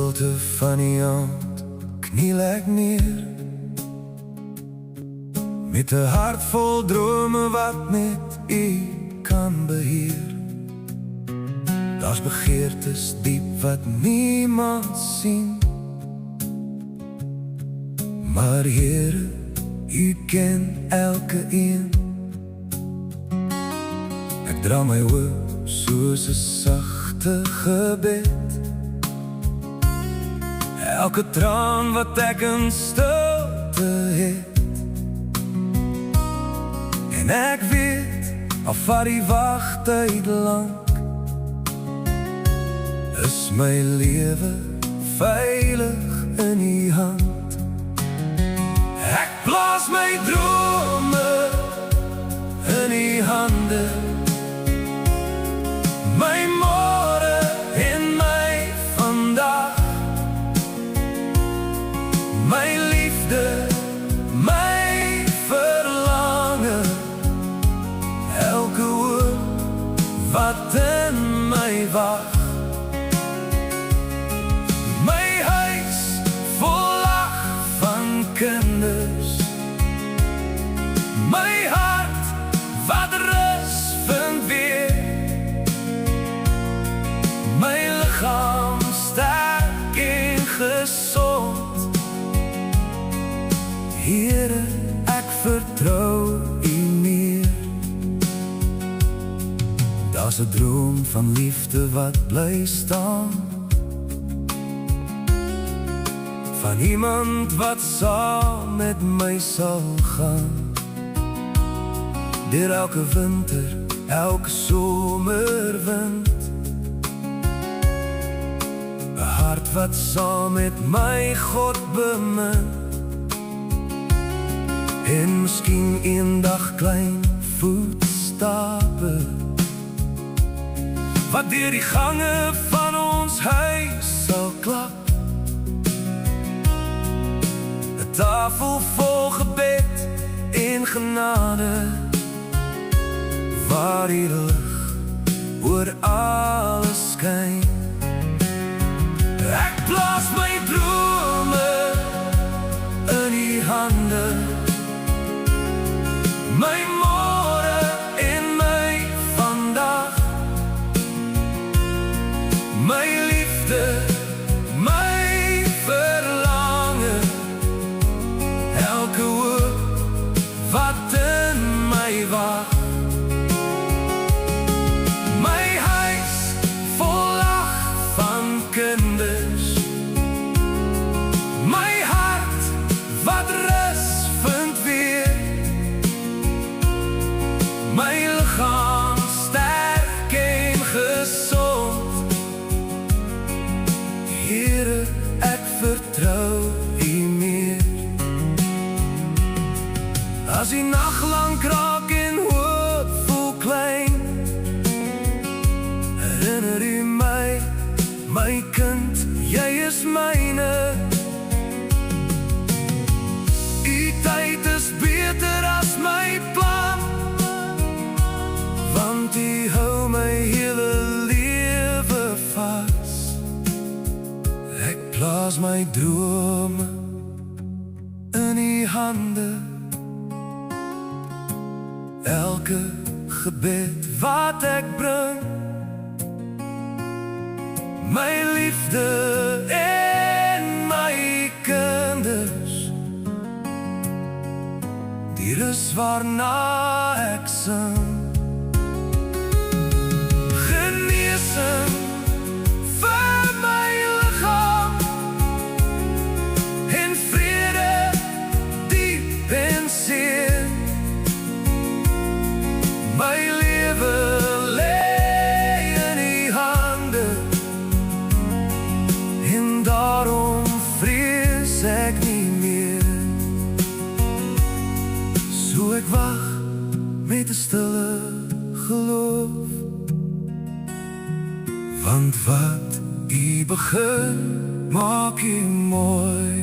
stilte van die aand kniel ek neer, met 'n hart vol drome wat net U kan beheer. Daar's begeertes diep wat niemand sien, maar Here, U ken elke een. Ek dra my oë soos 'n sagte gebed, elke traan wat ek in stilte het. En ek weet, al vat die wagtyd lank, is my lewe veilig in U hand. Ek plaas my drome in U hande, my môre en my vandag, my liefde, my verlange, elke woord wat in my wag. My huis vol lag van kinders, my hart wat rus vind weer, my lichaam sterk en gesond. Here, ek vertrou U meer. Daar's 'n droom van liefde wat bly staan, van iemand wat saam met my sal gaan, deur elke winter, elke somerwind. 'n hart wat saam met my God bemin, en miskien eendag klein voetstappe wat deur die gange van ons huis sal klap. 'n tafel vol gebed en genade, waar die lig oor alles skyn. Ek plaas my drome in U hande, my môre en my vandag, my liefde, my verlange, elke woord wat in my wag. My huis vol lag van kinders, my hart wat rus vind weer, my lichaam sterk en gesond. Here, ek vertrou U meer. As die nag lank raak en hoop voel klein, herinner U my, my kind, Jy is myne. U tyd is beter as my plan, want U hou my hele lewe vas. Ek plaas my drome in U hande, elke gebed wat ek bring, my liefde en my kinders, die rus waarna ek sing. Genesing vir my liggaam en vrede diep en seer. My lewe lê in U hande, en daarom vrees ek nie meer. So ek wag met 'n stille geloof, want wat U begin, maak U mooi.